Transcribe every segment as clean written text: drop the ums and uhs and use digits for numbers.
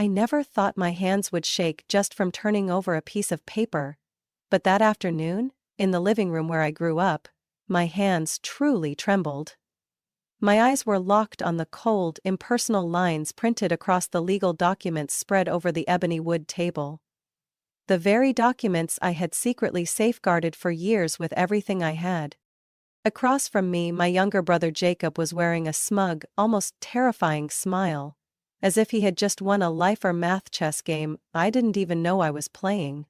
I never thought my hands would shake just from turning over a piece of paper. But that afternoon, in the living room where I grew up, my hands truly trembled. My eyes were locked on the cold, impersonal lines printed across the legal documents spread over the ebony wood table. The very documents I had secretly safeguarded for years with everything I had. Across from me, my younger brother Jacob was wearing a smug, almost terrifying smile, as if he had just won a life or math chess game I didn't even know I was playing.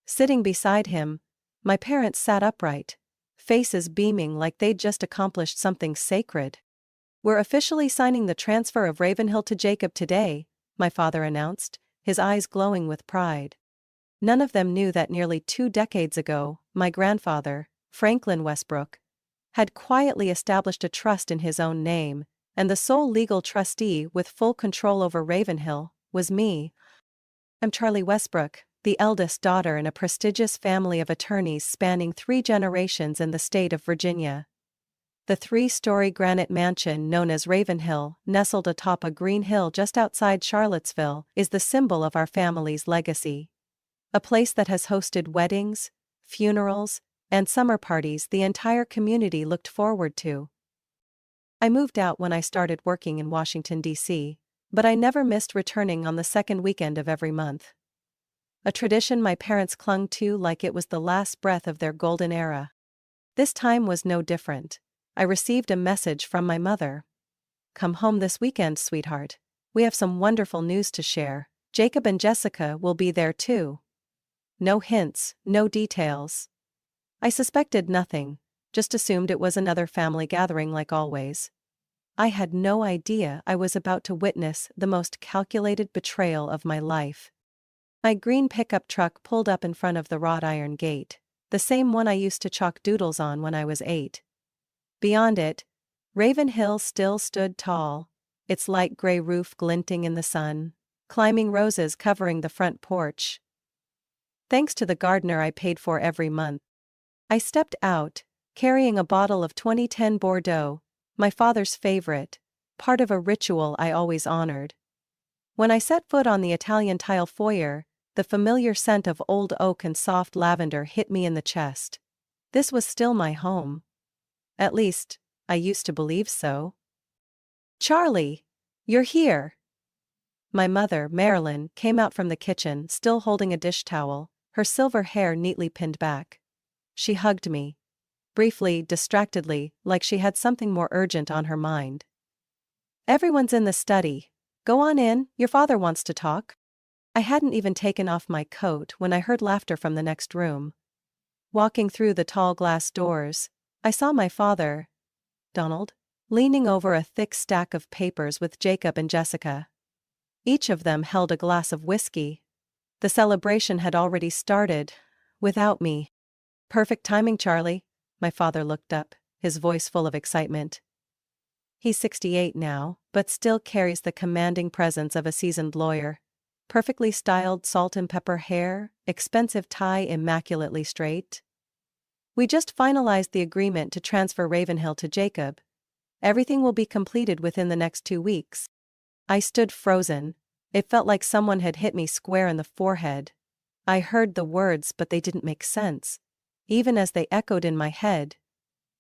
Sitting beside him, my parents sat upright, faces beaming like they'd just accomplished something sacred. "We're officially signing the transfer of Ravenhill to Jacob today," my father announced, his eyes glowing with pride. None of them knew that nearly 2 decades ago, my grandfather, Franklin Westbrook, had quietly established a trust in his own name, and the sole legal trustee with full control over Ravenhill was me. I'm Charlie Westbrook, the eldest daughter in a prestigious family of attorneys spanning 3 generations in the state of Virginia. The 3-story granite mansion known as Ravenhill, nestled atop a green hill just outside Charlottesville, is the symbol of our family's legacy. A place that has hosted weddings, funerals, and summer parties the entire community looked forward to. I moved out when I started working in Washington, D.C., but I never missed returning on the second weekend of every month. A tradition my parents clung to like it was the last breath of their golden era. This time was no different. I received a message from my mother. "Come home this weekend, sweetheart. We have some wonderful news to share. Jacob and Jessica will be there too." No hints, no details. I suspected nothing, just assumed it was another family gathering like always. I had no idea I was about to witness the most calculated betrayal of my life. My green pickup truck pulled up in front of the wrought iron gate, the same one I used to chalk doodles on when I was 8. Beyond it, Ravenhill still stood tall, its light gray roof glinting in the sun, climbing roses covering the front porch. Thanks to the gardener I paid for every month. I stepped out, carrying a bottle of 2010 Bordeaux, my father's favorite, part of a ritual I always honored. When I set foot on the Italian tile foyer, the familiar scent of old oak and soft lavender hit me in the chest. This was still my home. At least, I used to believe so. "Charlie! You're here!" My mother, Marilyn, came out from the kitchen, still holding a dish towel, her silver hair neatly pinned back. She hugged me. Briefly, distractedly, like she had something more urgent on her mind. "Everyone's in the study. Go on in, your father wants to talk." I hadn't even taken off my coat when I heard laughter from the next room. Walking through the tall glass doors, I saw my father, Donald, leaning over a thick stack of papers with Jacob and Jessica. Each of them held a glass of whiskey. The celebration had already started, without me. "Perfect timing, Charlie." My father looked up, his voice full of excitement. He's 68 now, but still carries the commanding presence of a seasoned lawyer. Perfectly styled salt and pepper hair, expensive tie immaculately straight. "We just finalized the agreement to transfer Ravenhill to Jacob. Everything will be completed within the next 2 weeks." I stood frozen. It felt like someone had hit me square in the forehead. I heard the words, but they didn't make sense, even as they echoed in my head.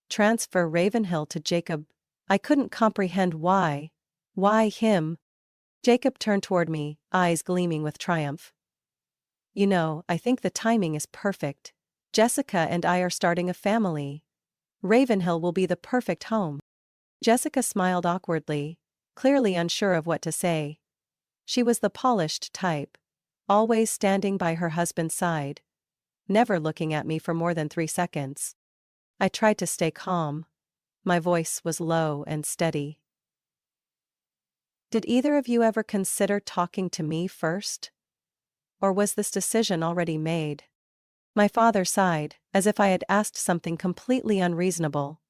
Transfer Ravenhill to Jacob. I couldn't comprehend why. Why him? Jacob turned toward me, eyes gleaming with triumph. "You know, I think the timing is perfect. Jessica and I are starting a family. Ravenhill will be the perfect home." Jessica smiled awkwardly, clearly unsure of what to say. She was the polished type, always standing by her husband's side, never looking at me for more than 3 seconds. I tried to stay calm. My voice was low and steady. "Did either of you ever consider talking to me first? Or was this decision already made?" My father sighed, as if I had asked something completely unreasonable.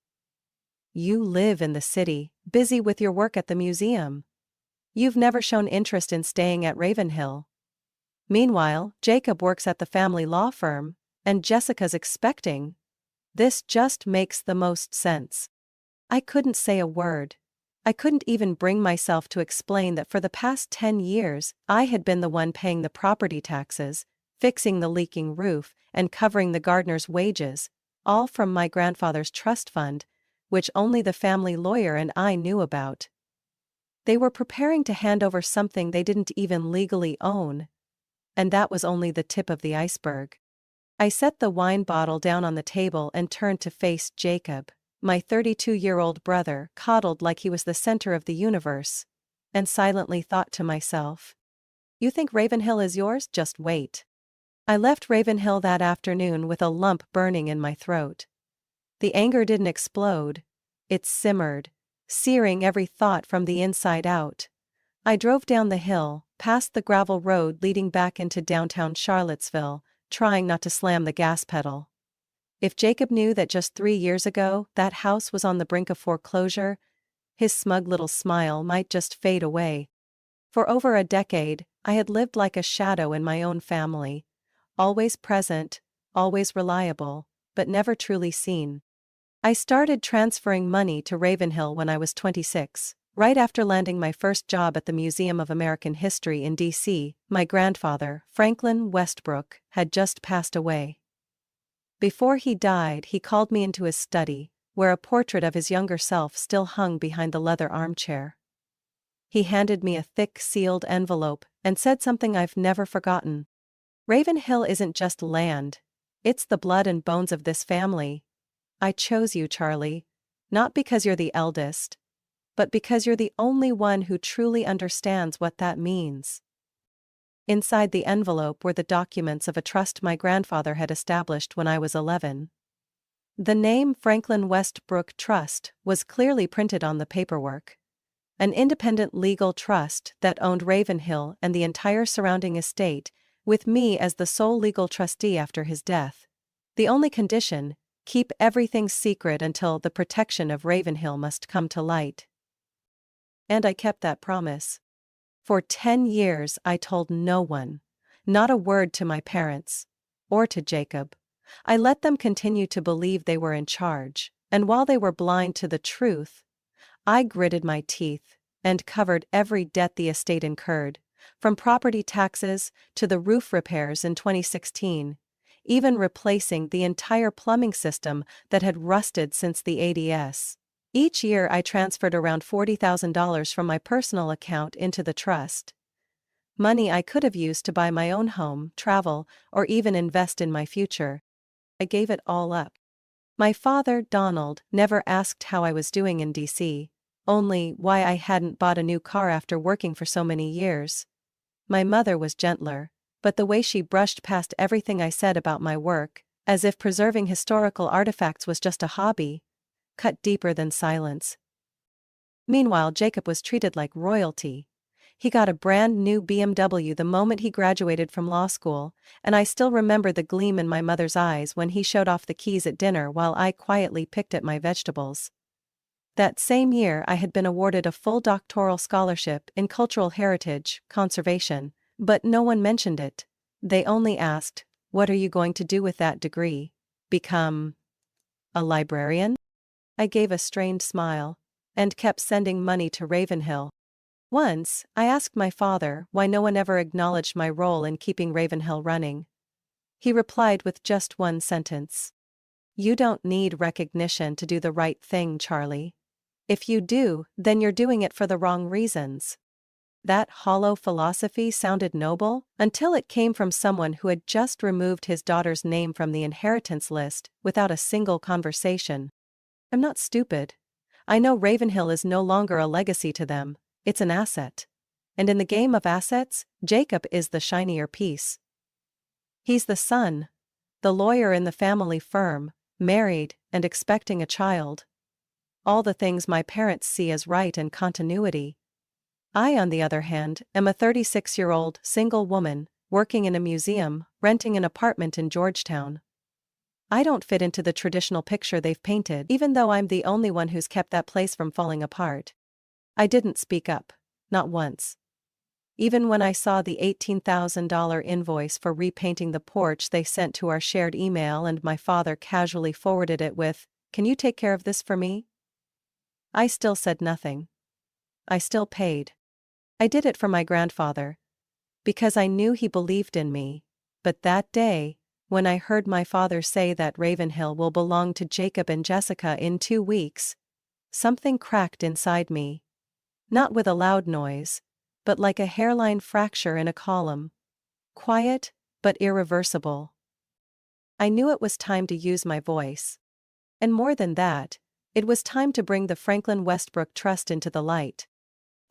"You live in the city, busy with your work at the museum. You've never shown interest in staying at Ravenhill. Meanwhile, Jacob works at the family law firm, and Jessica's expecting. This just makes the most sense." I couldn't say a word. I couldn't even bring myself to explain that for the past 10 years, I had been the one paying the property taxes, fixing the leaking roof, and covering the gardener's wages, all from my grandfather's trust fund, which only the family lawyer and I knew about. They were preparing to hand over something they didn't even legally own. And that was only the tip of the iceberg. I set the wine bottle down on the table and turned to face Jacob, my 32-year-old brother, coddled like he was the center of the universe, and silently thought to myself, "You think Ravenhill is yours? Just wait." I left Ravenhill that afternoon with a lump burning in my throat. The anger didn't explode. It simmered, searing every thought from the inside out. I drove down the hill, past the gravel road leading back into downtown Charlottesville, trying not to slam the gas pedal. If Jacob knew that just 3 years ago that house was on the brink of foreclosure, his smug little smile might just fade away. For over a decade, I had lived like a shadow in my own family, always present, always reliable, but never truly seen. I started transferring money to Ravenhill when I was 26, right after landing my first job at the Museum of American History in D.C. My grandfather, Franklin Westbrook, had just passed away. Before he died, he called me into his study, where a portrait of his younger self still hung behind the leather armchair. He handed me a thick sealed envelope and said something I've never forgotten. "Ravenhill isn't just land. It's the blood and bones of this family. I chose you, Charlie, not because you're the eldest, but because you're the only one who truly understands what that means." Inside the envelope were the documents of a trust my grandfather had established when I was 11. The name Franklin Westbrook Trust was clearly printed on the paperwork. An independent legal trust that owned Ravenhill and the entire surrounding estate, with me as the sole legal trustee after his death. The only condition: keep everything secret until the protection of Ravenhill must come to light. And I kept that promise. For 10 years I told no one, not a word to my parents, or to Jacob. I let them continue to believe they were in charge, and while they were blind to the truth, I gritted my teeth and covered every debt the estate incurred, from property taxes to the roof repairs in 2016, even replacing the entire plumbing system that had rusted since the 80s. Each year I transferred around $40,000 from my personal account into the trust. Money I could have used to buy my own home, travel, or even invest in my future. I gave it all up. My father, Donald, never asked how I was doing in D.C., only why I hadn't bought a new car after working for so many years. My mother was gentler, but the way she brushed past everything I said about my work, as if preserving historical artifacts was just a hobby, cut deeper than silence. Meanwhile, Jacob was treated like royalty. He got a brand new BMW the moment he graduated from law school, and I still remember the gleam in my mother's eyes when he showed off the keys at dinner while I quietly picked at my vegetables. That same year I had been awarded a full doctoral scholarship in cultural heritage conservation, but no one mentioned it. They only asked, "What are you going to do with that degree? Become a librarian?" I gave a strained smile, and kept sending money to Ravenhill. Once, I asked my father why no one ever acknowledged my role in keeping Ravenhill running. He replied with just one sentence: "You don't need recognition to do the right thing, Charlie. If you do, then you're doing it for the wrong reasons." That hollow philosophy sounded noble, until it came from someone who had just removed his daughter's name from the inheritance list without a single conversation. I'm not stupid. I know Ravenhill is no longer a legacy to them, it's an asset. And in the game of assets, Jacob is the shinier piece. He's the son, the lawyer in the family firm, married and expecting a child. All the things my parents see as right and continuity. I, on the other hand, am a 36-year-old single woman, working in a museum, renting an apartment in Georgetown. I don't fit into the traditional picture they've painted, even though I'm the only one who's kept that place from falling apart. I didn't speak up, not once. Even when I saw the $18,000 invoice for repainting the porch they sent to our shared email and my father casually forwarded it with, "Can you take care of this for me?" I still said nothing. I still paid. I did it for my grandfather. Because I knew he believed in me. But that day, when I heard my father say that Ravenhill will belong to Jacob and Jessica in 2 weeks, something cracked inside me. Not with a loud noise, but like a hairline fracture in a column. Quiet, but irreversible. I knew it was time to use my voice. And more than that, it was time to bring the Franklin Westbrook Trust into the light.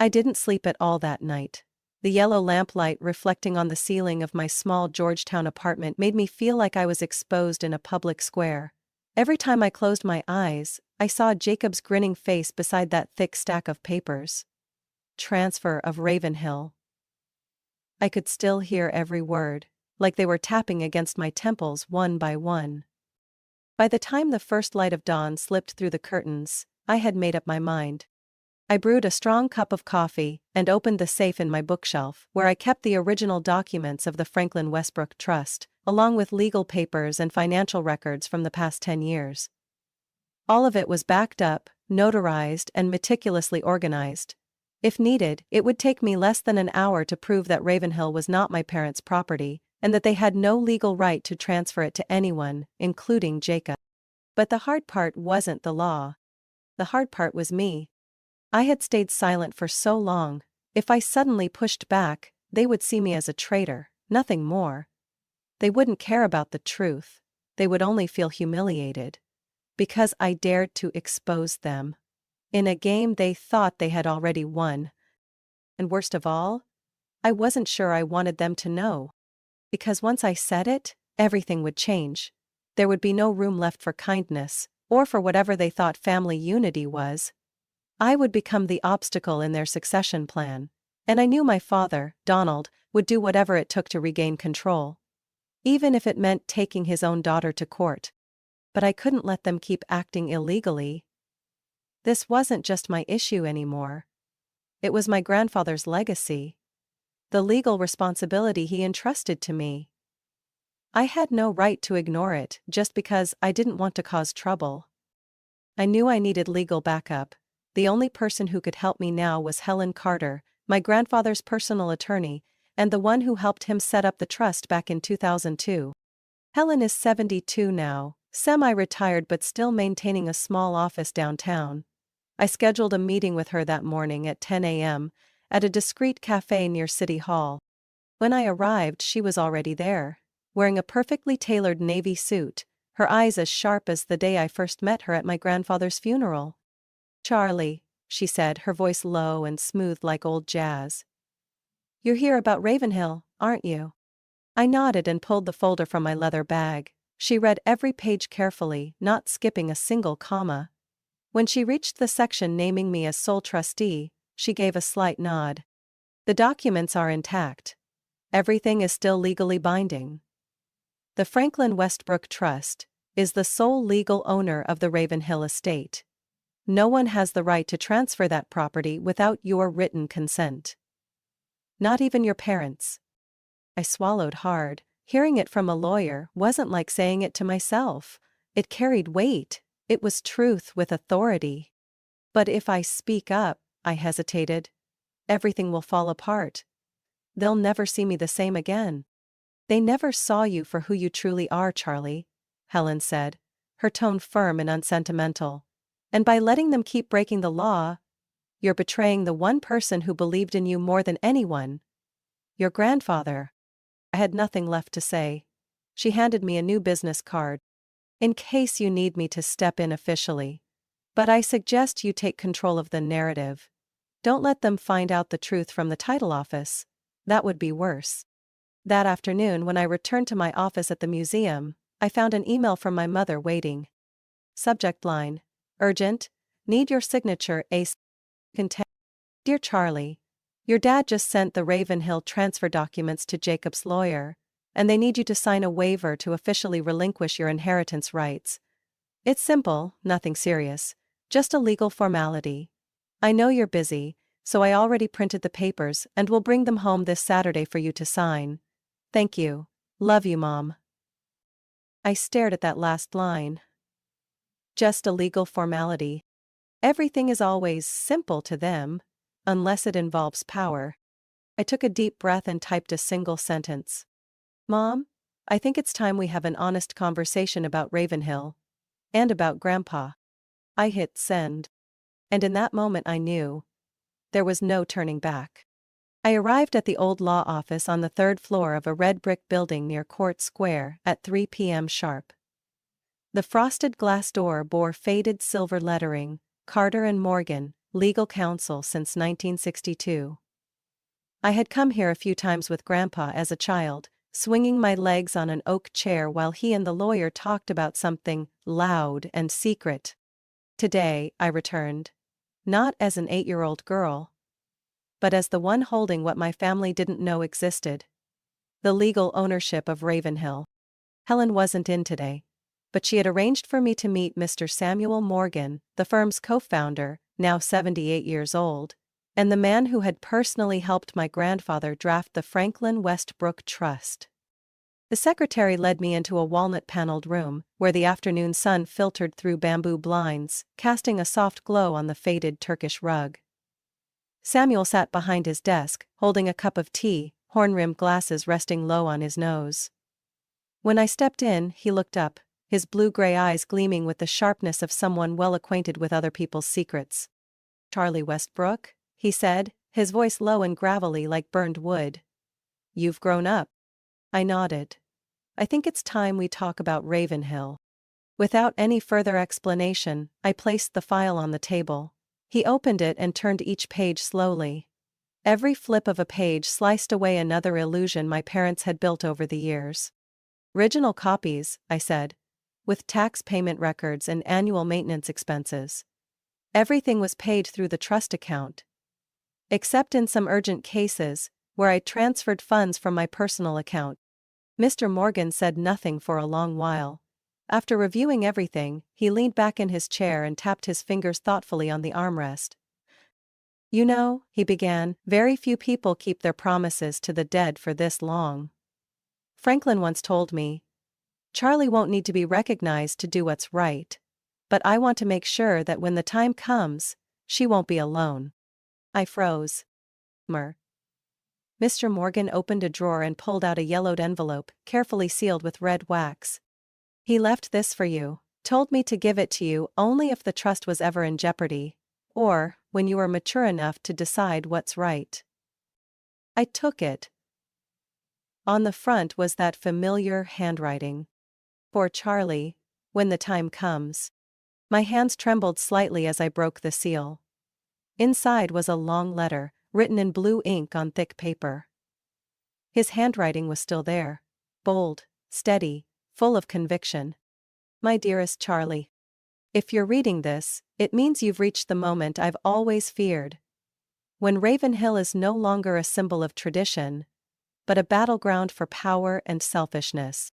I didn't sleep at all that night. The yellow lamplight reflecting on the ceiling of my small Georgetown apartment made me feel like I was exposed in a public square. Every time I closed my eyes, I saw Jacob's grinning face beside that thick stack of papers. Transfer of Ravenhill. I could still hear every word, like they were tapping against my temples one by one. By the time the first light of dawn slipped through the curtains, I had made up my mind. I brewed a strong cup of coffee and opened the safe in my bookshelf, where I kept the original documents of the Franklin Westbrook Trust, along with legal papers and financial records from the past 10 years. All of it was backed up, notarized, and meticulously organized. If needed, it would take me less than an hour to prove that Ravenhill was not my parents' property, and that they had no legal right to transfer it to anyone, including Jacob. But the hard part wasn't the law. The hard part was me. I had stayed silent for so long. If I suddenly pushed back, they would see me as a traitor, nothing more. They wouldn't care about the truth. They would only feel humiliated. Because I dared to expose them. In a game they thought they had already won. And worst of all, I wasn't sure I wanted them to know. Because once I said it, everything would change. There would be no room left for kindness, or for whatever they thought family unity was. I would become the obstacle in their succession plan, and I knew my father, Donald, would do whatever it took to regain control. Even if it meant taking his own daughter to court. But I couldn't let them keep acting illegally. This wasn't just my issue anymore. It was my grandfather's legacy. The legal responsibility he entrusted to me. I had no right to ignore it just because I didn't want to cause trouble. I knew I needed legal backup. The only person who could help me now was Helen Carter, my grandfather's personal attorney, and the one who helped him set up the trust back in 2002. Helen is 72 now, semi-retired but still maintaining a small office downtown. I scheduled a meeting with her that morning at 10 a.m., at a discreet cafe near City Hall. When I arrived, she was already there, wearing a perfectly tailored navy suit, her eyes as sharp as the day I first met her at my grandfather's funeral. "Charlie," she said, her voice low and smooth like old jazz. "You're here about Ravenhill, aren't you?" I nodded and pulled the folder from my leather bag. She read every page carefully, not skipping a single comma. When she reached the section naming me as sole trustee, she gave a slight nod. "The documents are intact. Everything is still legally binding. The Franklin Westbrook Trust is the sole legal owner of the Ravenhill estate. No one has the right to transfer that property without your written consent. Not even your parents." I swallowed hard. Hearing it from a lawyer wasn't like saying it to myself. It carried weight. It was truth with authority. "But if I speak up," I hesitated, "everything will fall apart. They'll never see me the same again." "They never saw you for who you truly are, Charlie," Helen said, her tone firm and unsentimental. "And by letting them keep breaking the law, you're betraying the one person who believed in you more than anyone. Your grandfather." I had nothing left to say. She handed me a new business card. "In case you need me to step in officially. But I suggest you take control of the narrative. Don't let them find out the truth from the title office. That would be worse." That afternoon, when I returned to my office at the museum, I found an email from my mother waiting. Subject line: "Urgent. Need your signature ASAP. Dear Charlie, your dad just sent the Ravenhill transfer documents to Jacob's lawyer, and they need you to sign a waiver to officially relinquish your inheritance rights. It's simple, nothing serious, just a legal formality. I know you're busy, so I already printed the papers and will bring them home this Saturday for you to sign. Thank you. Love you, Mom." I stared at that last line. Just a legal formality. Everything is always simple to them. unless it involves power. I took a deep breath and typed a single sentence. Mom, I think it's time we have an honest conversation about Ravenhill. And about Grandpa. I hit send. And in that moment I knew. There was no turning back. I arrived at the old law office on the third floor of a red brick building near Court Square at 3 p.m. sharp. The frosted glass door bore faded silver lettering, Carter and Morgan, legal counsel since 1962. I had come here a few times with Grandpa as a child, swinging my legs on an oak chair while he and the lawyer talked about something loud and secret. Today, I returned. Not as an 8-year-old girl, but as the one holding what my family didn't know existed. The legal ownership of Ravenhill. Helen wasn't in today, but she had arranged for me to meet Mr. Samuel Morgan, the firm's co-founder, now 78 years old, and the man who had personally helped my grandfather draft the Franklin Westbrook Trust. The secretary led me into a walnut-paneled room, where the afternoon sun filtered through bamboo blinds, casting a soft glow on the faded Turkish rug. Samuel sat behind his desk, holding a cup of tea, horn-rimmed glasses resting low on his nose. When I stepped in, he looked up, his blue-gray eyes gleaming with the sharpness of someone well acquainted with other people's secrets. Charlie Westbrook, he said, his voice low and gravelly like burned wood. You've grown up. I nodded. I think it's time we talk about Ravenhill. Without any further explanation, I placed the file on the table. He opened it and turned each page slowly. Every flip of a page sliced away another illusion my parents had built over the years. Original copies, I said, with tax payment records and annual maintenance expenses. Everything was paid through the trust account. Except in some urgent cases, where I transferred funds from my personal account. Mr. Morgan said nothing for a long while. After reviewing everything, he leaned back in his chair and tapped his fingers thoughtfully on the armrest. You know, he began, very few people keep their promises to the dead for this long. Franklin once told me, Charlie won't need to be recognized to do what's right. But I want to make sure that when the time comes, she won't be alone. I froze. Mr. Morgan opened a drawer and pulled out a yellowed envelope, carefully sealed with red wax. He left this for you, told me to give it to you only if the trust was ever in jeopardy, or when you were mature enough to decide what's right. I took it. On the front was that familiar handwriting. For Charlie, when the time comes. My hands trembled slightly as I broke the seal. Inside was a long letter, written in blue ink on thick paper. His handwriting was still there, bold, steady, full of conviction. My dearest Charlie. If you're reading this, it means you've reached the moment I've always feared. When Ravenhill is no longer a symbol of tradition, but a battleground for power and selfishness.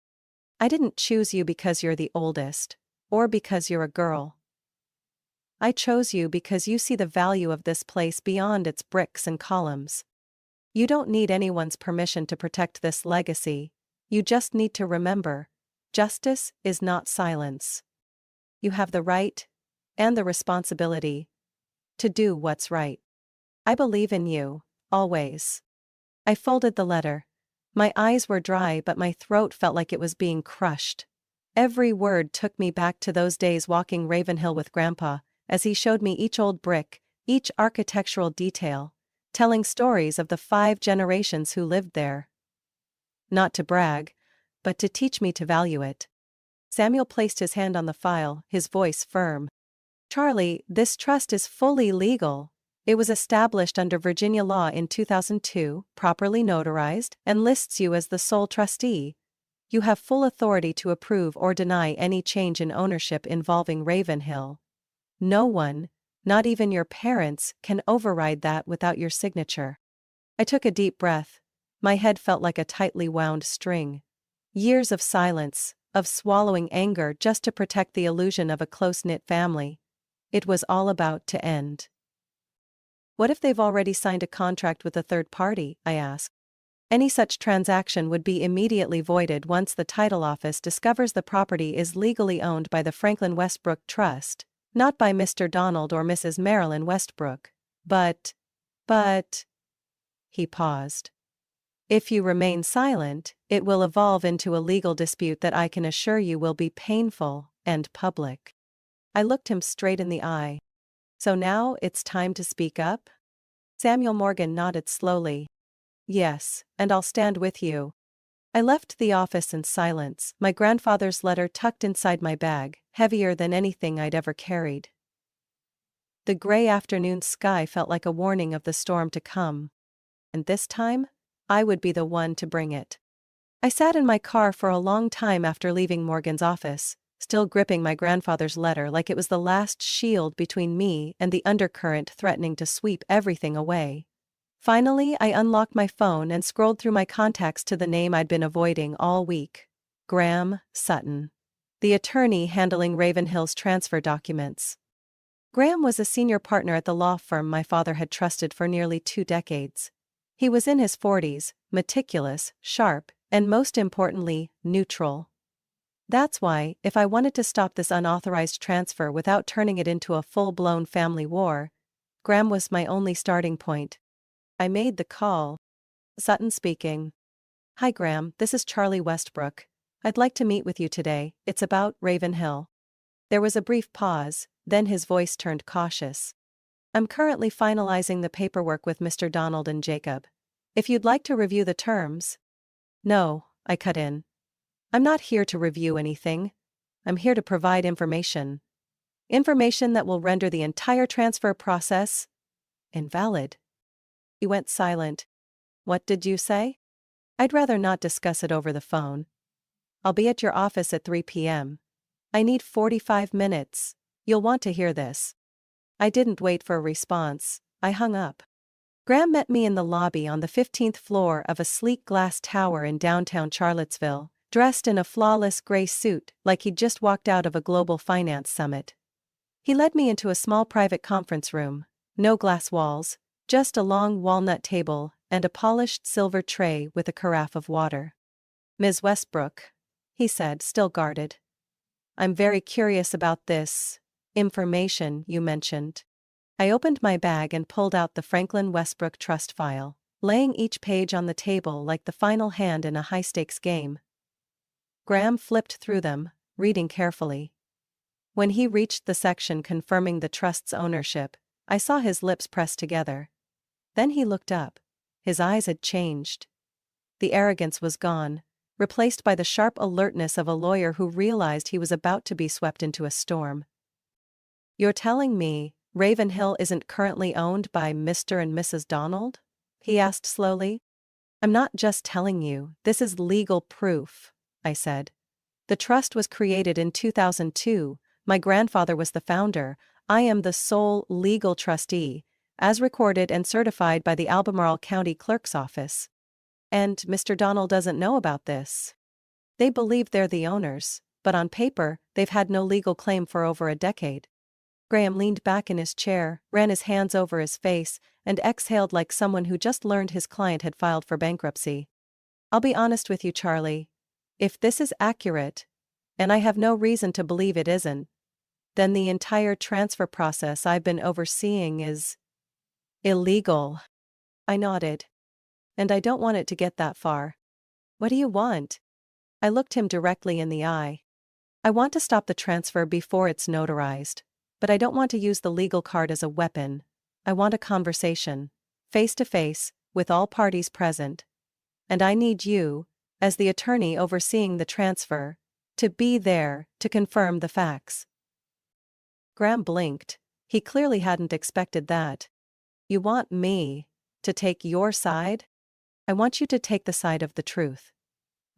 I didn't choose you because you're the oldest, or because you're a girl. I chose you because you see the value of this place beyond its bricks and columns. You don't need anyone's permission to protect this legacy, you just need to remember, justice is not silence. You have the right, and the responsibility, to do what's right. I believe in you, always. I folded the letter. My eyes were dry but my throat felt like it was being crushed. Every word took me back to those days walking Ravenhill with Grandpa, as he showed me each old brick, each architectural detail, telling stories of the 5 generations who lived there. Not to brag, but to teach me to value it. Samuel placed his hand on the file, his voice firm. Charlie, this trust is fully legal. It was established under Virginia law in 2002, properly notarized, and lists you as the sole trustee. You have full authority to approve or deny any change in ownership involving Ravenhill. No one, not even your parents, can override that without your signature. I took a deep breath. My head felt like a tightly wound string. Years of silence, of swallowing anger just to protect the illusion of a close-knit family. It was all about to end. What if they've already signed a contract with a third party? I asked. Any such transaction would be immediately voided once the title office discovers the property is legally owned by the Franklin Westbrook Trust, not by Mr. Donald or Mrs. Marilyn Westbrook. But But, he paused. If you remain silent, it will evolve into a legal dispute that I can assure you will be painful and public. I looked him straight in the eye. So now it's time to speak up? Samuel Morgan nodded slowly. Yes, and I'll stand with you. I left the office in silence, my grandfather's letter tucked inside my bag, heavier than anything I'd ever carried. The gray afternoon sky felt like a warning of the storm to come. And this time, I would be the one to bring it. I sat in my car for a long time after leaving Morgan's office, still gripping my grandfather's letter like it was the last shield between me and the undercurrent threatening to sweep everything away. Finally, I unlocked my phone and scrolled through my contacts to the name I'd been avoiding all week. Graham Sutton. The attorney handling Ravenhill's transfer documents. Graham was a senior partner at the law firm my father had trusted for nearly 2 decades. He was in his 40s, meticulous, sharp, and most importantly, neutral. That's why, if I wanted to stop this unauthorized transfer without turning it into a full-blown family war, Graham was my only starting point. I made the call. Sutton speaking. Hi Graham, this is Charlie Westbrook. I'd like to meet with you today, it's about Ravenhill. There was a brief pause, then his voice turned cautious. I'm currently finalizing the paperwork with Mr. Donald and Jacob. If you'd like to review the terms. No, I cut in. I'm not here to review anything. I'm here to provide information. Information that will render the entire transfer process invalid. He went silent. What did you say? I'd rather not discuss it over the phone. I'll be at your office at 3 p.m. I need 45 minutes. You'll want to hear this. I didn't wait for a response. I hung up. Graham met me in the lobby on the 15th floor of a sleek glass tower in downtown Charlottesville, dressed in a flawless gray suit like he'd just walked out of a global finance summit. He led me into a small private conference room. No glass walls, just a long walnut table and a polished silver tray with a carafe of water. Ms. Westbrook, he said, still guarded. I'm very curious about this information you mentioned. I opened my bag and pulled out the Franklin Westbrook Trust file, laying each page on the table like the final hand in a high-stakes game. Graham flipped through them, reading carefully. When he reached the section confirming the trust's ownership, I saw his lips press together. Then he looked up. His eyes had changed. The arrogance was gone, replaced by the sharp alertness of a lawyer who realized he was about to be swept into a storm. You're telling me Ravenhill isn't currently owned by Mr. and Mrs. Donald? He asked slowly. I'm not just telling you, this is legal proof, I said. The trust was created in 2002, my grandfather was the founder, I am the sole legal trustee, as recorded and certified by the Albemarle County Clerk's Office. And Mr. Donald doesn't know about this. They believe they're the owners, but on paper, they've had no legal claim for over a decade. Graham leaned back in his chair, ran his hands over his face, and exhaled like someone who just learned his client had filed for bankruptcy. I'll be honest with you, Charlie. If this is accurate, and I have no reason to believe it isn't, then the entire transfer process I've been overseeing is illegal. I nodded. And I don't want it to get that far. What do you want? I looked him directly in the eye. I want to stop the transfer before it's notarized. But I don't want to use the legal card as a weapon. I want a conversation, face to face, with all parties present. And I need you, as the attorney overseeing the transfer, to be there to confirm the facts. Graham blinked. He clearly hadn't expected that. You want me to take your side? I want you to take the side of the truth.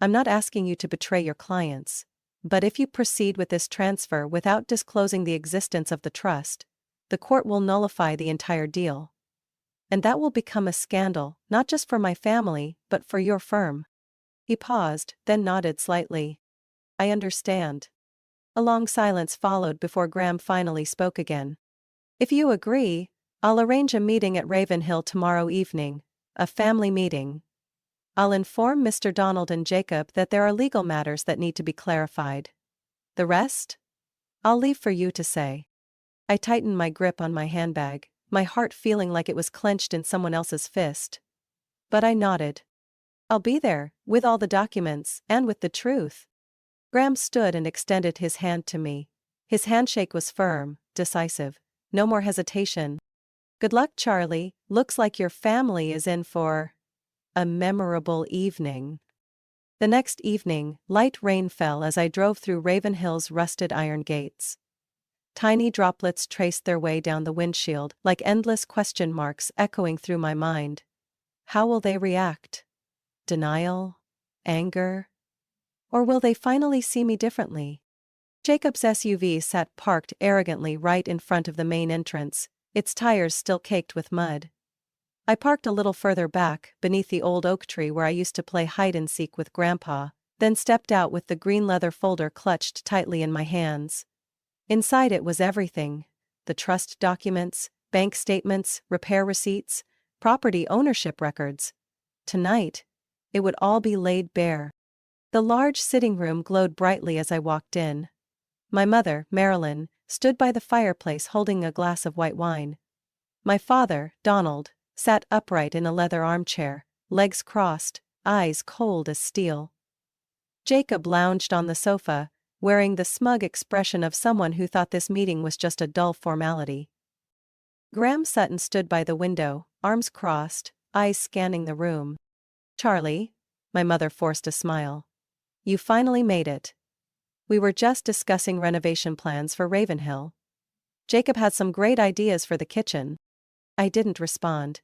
I'm not asking you to betray your clients. But if you proceed with this transfer without disclosing the existence of the trust, the court will nullify the entire deal. And that will become a scandal, not just for my family, but for your firm. He paused, then nodded slightly. I understand. A long silence followed before Graham finally spoke again. If you agree, I'll arrange a meeting at Ravenhill tomorrow evening, a family meeting. I'll inform Mr. Donald and Jacob that there are legal matters that need to be clarified. The rest? I'll leave for you to say. I tightened my grip on my handbag, my heart feeling like it was clenched in someone else's fist. But I nodded. I'll be there, with all the documents, and with the truth. Graham stood and extended his hand to me. His handshake was firm, decisive. No more hesitation. Good luck, Charlie. Looks like your family is in for a memorable evening. The next evening, light rain fell as I drove through Ravenhill's rusted iron gates. Tiny droplets traced their way down the windshield like endless question marks echoing through my mind. How will they react? Denial? Anger? Or will they finally see me differently? Jacob's SUV sat parked arrogantly right in front of the main entrance, its tires still caked with mud. I parked a little further back, beneath the old oak tree where I used to play hide-and-seek with Grandpa, then stepped out with the green leather folder clutched tightly in my hands. Inside it was everything: the trust documents, bank statements, repair receipts, property ownership records. Tonight, it would all be laid bare. The large sitting room glowed brightly as I walked in. My mother, Marilyn, stood by the fireplace holding a glass of white wine. My father, Donald, sat upright in a leather armchair, legs crossed, eyes cold as steel. Jacob lounged on the sofa, wearing the smug expression of someone who thought this meeting was just a dull formality. Graham Sutton stood by the window, arms crossed, eyes scanning the room. Charlie, my mother forced a smile. You finally made it. We were just discussing renovation plans for Ravenhill. Jacob had some great ideas for the kitchen. I didn't respond.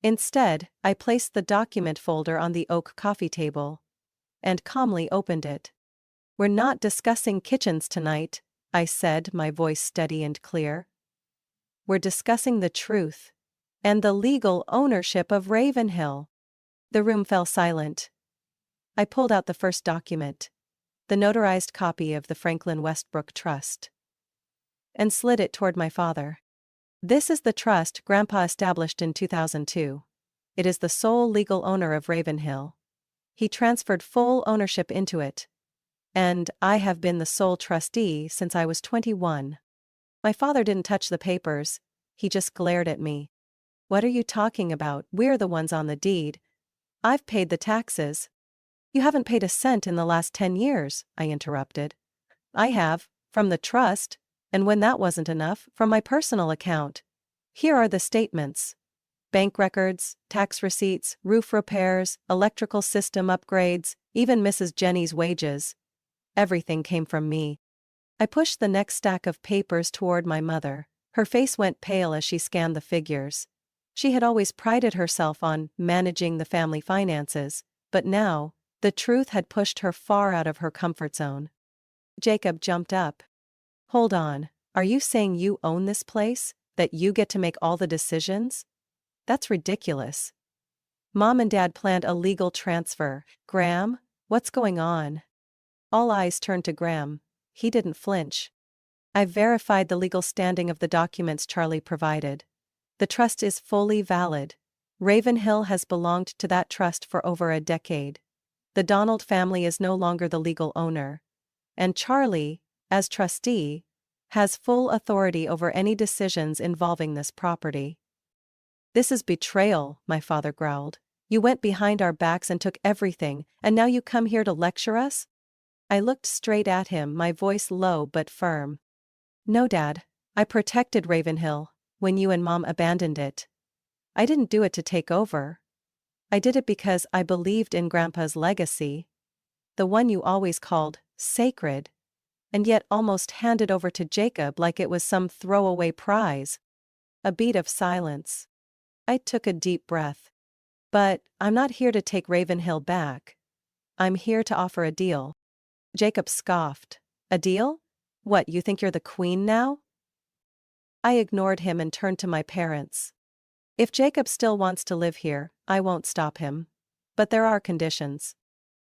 Instead, I placed the document folder on the oak coffee table and calmly opened it. We're not discussing kitchens tonight, I said, my voice steady and clear. We're discussing the truth and the legal ownership of Ravenhill. The room fell silent. I pulled out the first document, the notarized copy of the Franklin Westbrook Trust, and slid it toward my father. This is the trust Grandpa established in 2002. It is the sole legal owner of Ravenhill. He transferred full ownership into it. And I have been the sole trustee since I was 21. My father didn't touch the papers. He just glared at me. What are you talking about? We're the ones on the deed. I've paid the taxes. You haven't paid a cent in the last 10 years, I interrupted. I have, from the trust, and when that wasn't enough, from my personal account. Here are the statements. Bank records, tax receipts, roof repairs, electrical system upgrades, even Mrs. Jenny's wages. Everything came from me. I pushed the next stack of papers toward my mother. Her face went pale as she scanned the figures. She had always prided herself on managing the family finances, but now, the truth had pushed her far out of her comfort zone. Jacob jumped up. Hold on, are you saying you own this place? That you get to make all the decisions? That's ridiculous. Mom and Dad planned a legal transfer. Graham, what's going on? All eyes turned to Graham. He didn't flinch. I verified the legal standing of the documents Charlie provided. The trust is fully valid. Ravenhill has belonged to that trust for over a decade. The Donald family is no longer the legal owner. And Charlie, as trustee, has full authority over any decisions involving this property. This is betrayal, my father growled. You went behind our backs and took everything, and now you come here to lecture us? I looked straight at him, my voice low but firm. No, Dad, I protected Ravenhill when you and Mom abandoned it. I didn't do it to take over. I did it because I believed in Grandpa's legacy, the one you always called sacred, and yet almost handed over to Jacob like it was some throwaway prize. A beat of silence. I took a deep breath. But I'm not here to take Ravenhill back. I'm here to offer a deal. Jacob scoffed. A deal? What, you think you're the queen now? I ignored him and turned to my parents. If Jacob still wants to live here, I won't stop him. But there are conditions.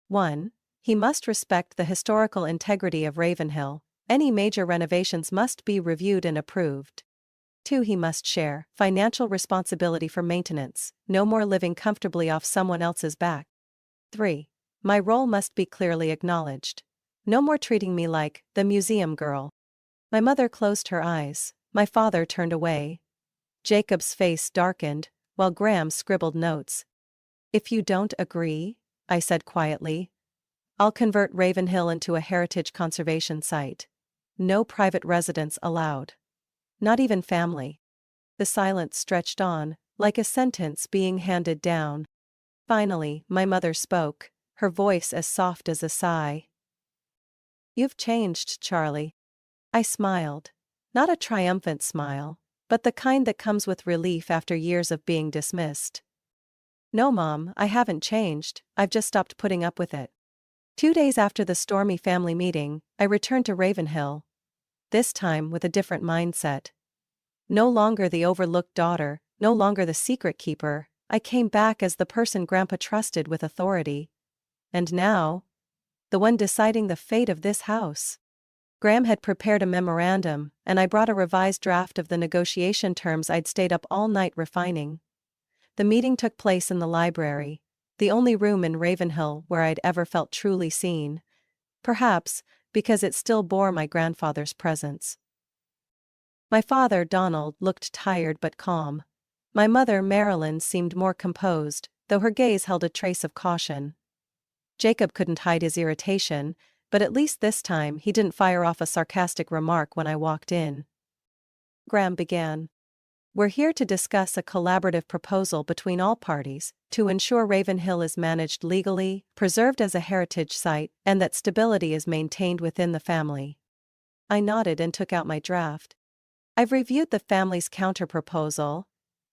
1. He must respect the historical integrity of Ravenhill. Any major renovations must be reviewed and approved. 2. He must share financial responsibility for maintenance, no more living comfortably off someone else's back. 3. My role must be clearly acknowledged. No more treating me like the museum girl. My mother closed her eyes. My father turned away. Jacob's face darkened, while Graham scribbled notes. "If you don't agree," I said quietly, "I'll convert Ravenhill into a heritage conservation site. No private residents allowed. Not even family." The silence stretched on, like a sentence being handed down. Finally, my mother spoke, her voice as soft as a sigh. "You've changed, Charlie." I smiled. Not a triumphant smile, but the kind that comes with relief after years of being dismissed. "No, Mom, I haven't changed, I've just stopped putting up with it." 2 days after the stormy family meeting, I returned to Ravenhill. This time with a different mindset. No longer the overlooked daughter, no longer the secret keeper, I came back as the person Grandpa trusted with authority. And now, the one deciding the fate of this house. Graham had prepared a memorandum, and I brought a revised draft of the negotiation terms I'd stayed up all night refining. The meeting took place in the library, the only room in Ravenhill where I'd ever felt truly seen. Perhaps, because it still bore my grandfather's presence. My father, Donald, looked tired but calm. My mother, Marilyn, seemed more composed, though her gaze held a trace of caution. Jacob couldn't hide his irritation, but at least this time he didn't fire off a sarcastic remark when I walked in. Graham began. "We're here to discuss a collaborative proposal between all parties, to ensure Ravenhill is managed legally, preserved as a heritage site, and that stability is maintained within the family." I nodded and took out my draft. "I've reviewed the family's counter-proposal,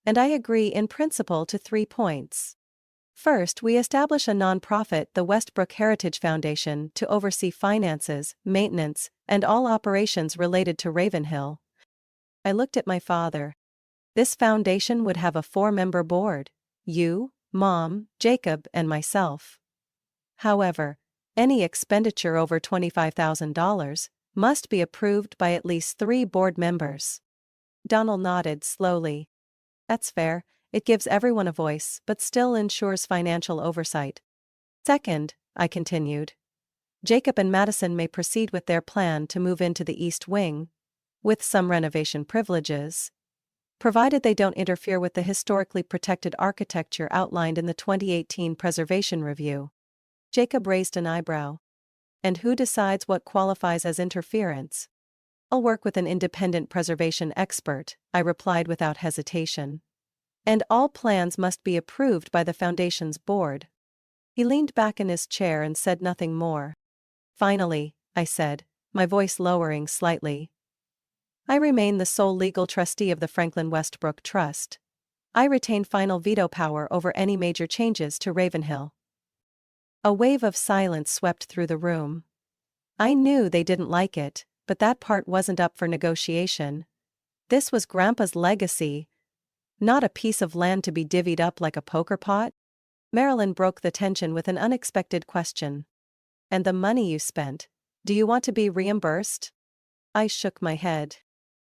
and I agree in principle to 3 points. First, we establish a non-profit, the Westbrook Heritage Foundation, to oversee finances, maintenance, and all operations related to Ravenhill." I looked at my father. This foundation would have a 4-member board: you, Mom, Jacob, and myself. However, any expenditure over $25,000 must be approved by at least 3 board members. Donald nodded slowly. "That's fair. It gives everyone a voice, but still ensures financial oversight." "Second," I continued, "Jacob and Madison may proceed with their plan to move into the East Wing, with some renovation privileges, provided they don't interfere with the historically protected architecture outlined in the 2018 Preservation Review." Jacob raised an eyebrow. "And who decides what qualifies as interference?" "I'll work with an independent preservation expert," I replied without hesitation. "And all plans must be approved by the Foundation's board." He leaned back in his chair and said nothing more. "Finally," I said, my voice lowering slightly, "I remain the sole legal trustee of the Franklin Westbrook Trust. I retain final veto power over any major changes to Ravenhill." A wave of silence swept through the room. I knew they didn't like it, but that part wasn't up for negotiation. This was Grandpa's legacy, not a piece of land to be divvied up like a poker pot. Marilyn broke the tension with an unexpected question. "And the money you spent, do you want to be reimbursed?" I shook my head.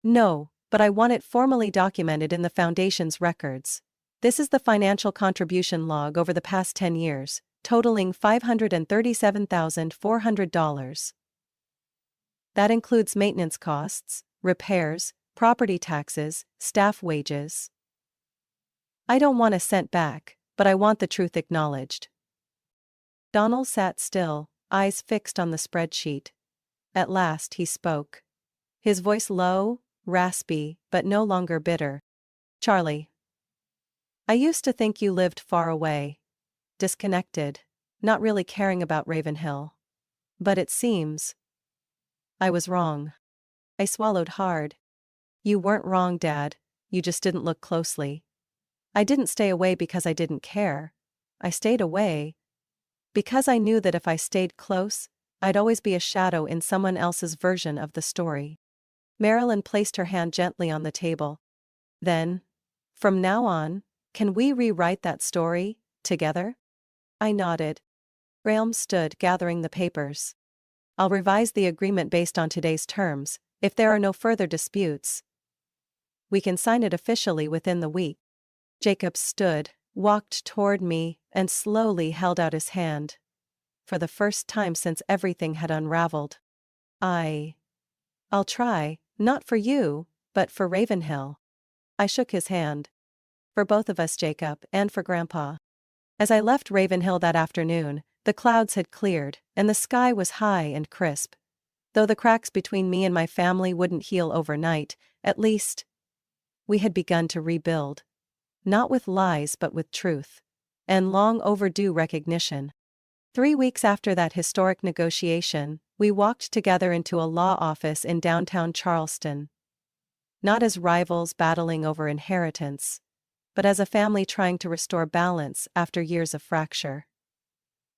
"No, but I want it formally documented in the Foundation's records. This is the financial contribution log over the past 10 years, totaling $537,400. That includes maintenance costs, repairs, property taxes, staff wages. I don't want a cent back, but I want the truth acknowledged." Donald sat still, eyes fixed on the spreadsheet. At last he spoke. His voice low, raspy, but no longer bitter. "Charlie, I used to think you lived far away. Disconnected, not really caring about Ravenhill. But it seems I was wrong." I swallowed hard. "You weren't wrong, Dad, you just didn't look closely. I didn't stay away because I didn't care. I stayed away because I knew that if I stayed close, I'd always be a shadow in someone else's version of the story." Marilyn placed her hand gently on the table. "Then, from now on, can we rewrite that story, together?" I nodded. Graham stood gathering the papers. "I'll revise the agreement based on today's terms. If there are no further disputes, we can sign it officially within the week." Jacob stood, walked toward me, and slowly held out his hand. For the first time since everything had unraveled. "I'll try, not for you, but for Ravenhill." I shook his hand. For both of us, Jacob, and for Grandpa. As I left Ravenhill that afternoon, the clouds had cleared, and the sky was high and crisp. Though the cracks between me and my family wouldn't heal overnight, at least we had begun to rebuild. Not with lies but with truth. And long overdue recognition. 3 weeks after that historic negotiation, we walked together into a law office in downtown Charleston. Not as rivals battling over inheritance, but as a family trying to restore balance after years of fracture.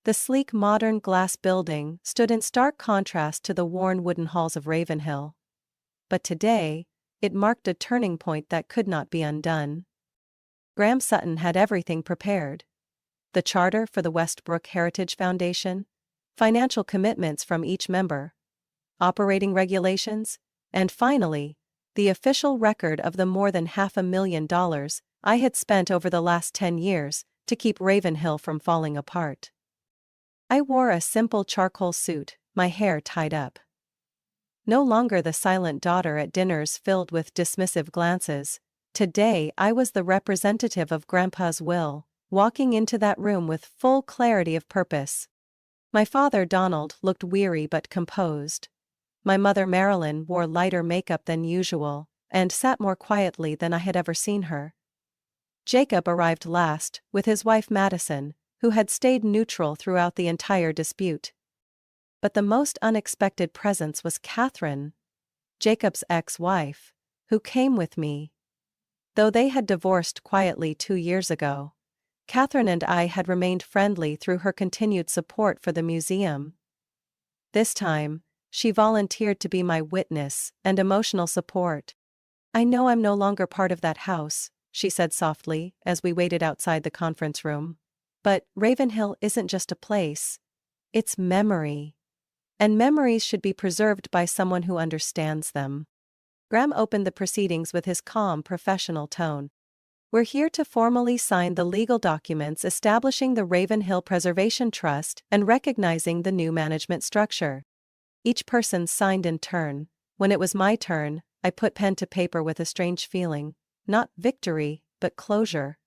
The sleek modern glass building stood in stark contrast to the worn wooden halls of Ravenhill. But today, it marked a turning point that could not be undone. Graham Sutton had everything prepared. The charter for the Westbrook Heritage Foundation, financial commitments from each member, operating regulations, and finally, the official record of the more than $500,000 I had spent over the last 10 years to keep Ravenhill from falling apart. I wore a simple charcoal suit, my hair tied up. No longer the silent daughter at dinners filled with dismissive glances. Today I was the representative of Grandpa's will, walking into that room with full clarity of purpose. My father Donald looked weary but composed. My mother Marilyn wore lighter makeup than usual, and sat more quietly than I had ever seen her. Jacob arrived last, with his wife Madison, who had stayed neutral throughout the entire dispute. But the most unexpected presence was Catherine, Jacob's ex-wife, who came with me. Though they had divorced quietly 2 years ago, Catherine and I had remained friendly through her continued support for the museum. This time, she volunteered to be my witness and emotional support. "I know I'm no longer part of that house," she said softly as we waited outside the conference room. "But Ravenhill isn't just a place. It's memory. And memories should be preserved by someone who understands them." Graham opened the proceedings with his calm, professional tone. "We're here to formally sign the legal documents establishing the Ravenhill Preservation Trust and recognizing the new management structure." Each person signed in turn. When it was my turn, I put pen to paper with a strange feeling. Not victory, but closure.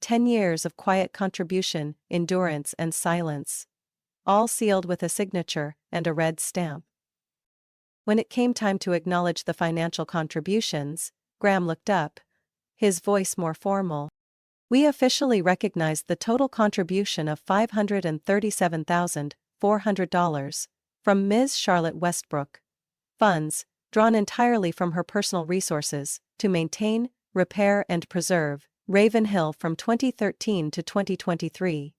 10 years of quiet contribution, endurance and silence. All sealed with a signature and a red stamp. When it came time to acknowledge the financial contributions, Graham looked up, his voice more formal. "We officially recognize the total contribution of $537,400 from Ms. Charlotte Westbrook. Funds, drawn entirely from her personal resources, to maintain, repair and preserve Ravenhill from 2013 to 2023.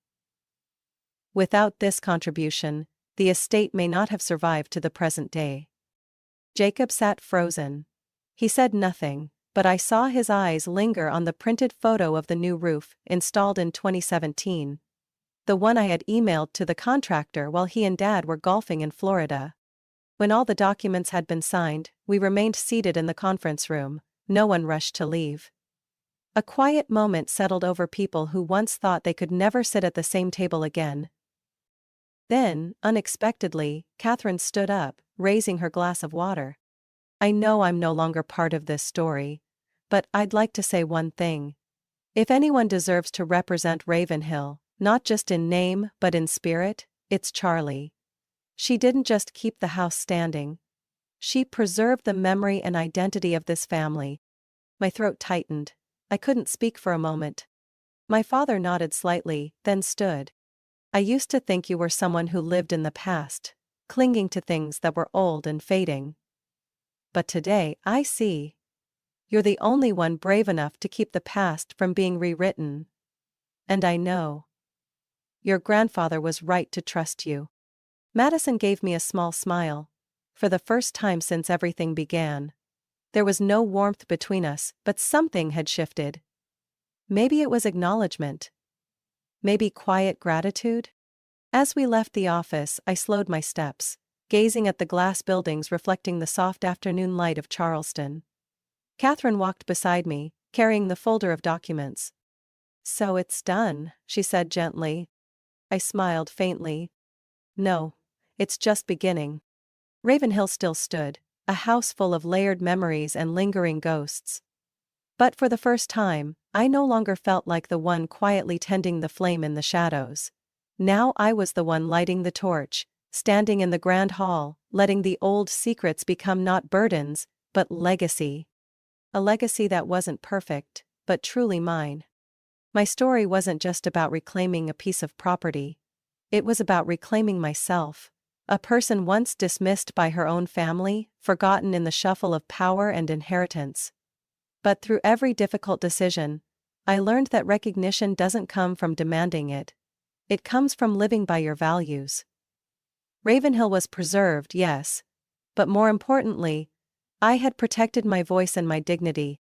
Without this contribution, the estate may not have survived to the present day." Jacob sat frozen. He said nothing, but I saw his eyes linger on the printed photo of the new roof, installed in 2017. The one I had emailed to the contractor while he and Dad were golfing in Florida. When all the documents had been signed, we remained seated in the conference room. No one rushed to leave. A quiet moment settled over people who once thought they could never sit at the same table again. Then, unexpectedly, Catherine stood up, raising her glass of water. "I know I'm no longer part of this story, but I'd like to say one thing. If anyone deserves to represent Ravenhill, not just in name but in spirit, it's Charlie. She didn't just keep the house standing. She preserved the memory and identity of this family." My throat tightened. I couldn't speak for a moment. My father nodded slightly, then stood. "I used to think you were someone who lived in the past, clinging to things that were old and fading. But today, I see. You're the only one brave enough to keep the past from being rewritten. And I know. Your grandfather was right to trust you." Madison gave me a small smile. For the first time since everything began. There was no warmth between us, but something had shifted. Maybe it was acknowledgement. Maybe quiet gratitude? As we left the office, I slowed my steps, gazing at the glass buildings reflecting the soft afternoon light of Charleston. Catherine walked beside me, carrying the folder of documents. "So it's done," she said gently. I smiled faintly. "No, it's just beginning." Ravenhill still stood, a house full of layered memories and lingering ghosts. But for the first time, I no longer felt like the one quietly tending the flame in the shadows. Now I was the one lighting the torch, standing in the grand hall, letting the old secrets become not burdens, but legacy. A legacy that wasn't perfect, but truly mine. My story wasn't just about reclaiming a piece of property. It was about reclaiming myself, a person once dismissed by her own family, forgotten in the shuffle of power and inheritance. But through every difficult decision, I learned that recognition doesn't come from demanding it. It comes from living by your values. Ravenhill was preserved, yes. But more importantly, I had protected my voice and my dignity.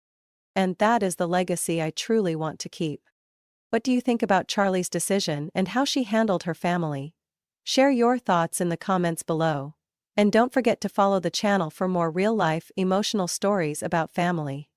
And that is the legacy I truly want to keep. What do you think about Charlie's decision and how she handled her family? Share your thoughts in the comments below. And don't forget to follow the channel for more real-life, emotional stories about family.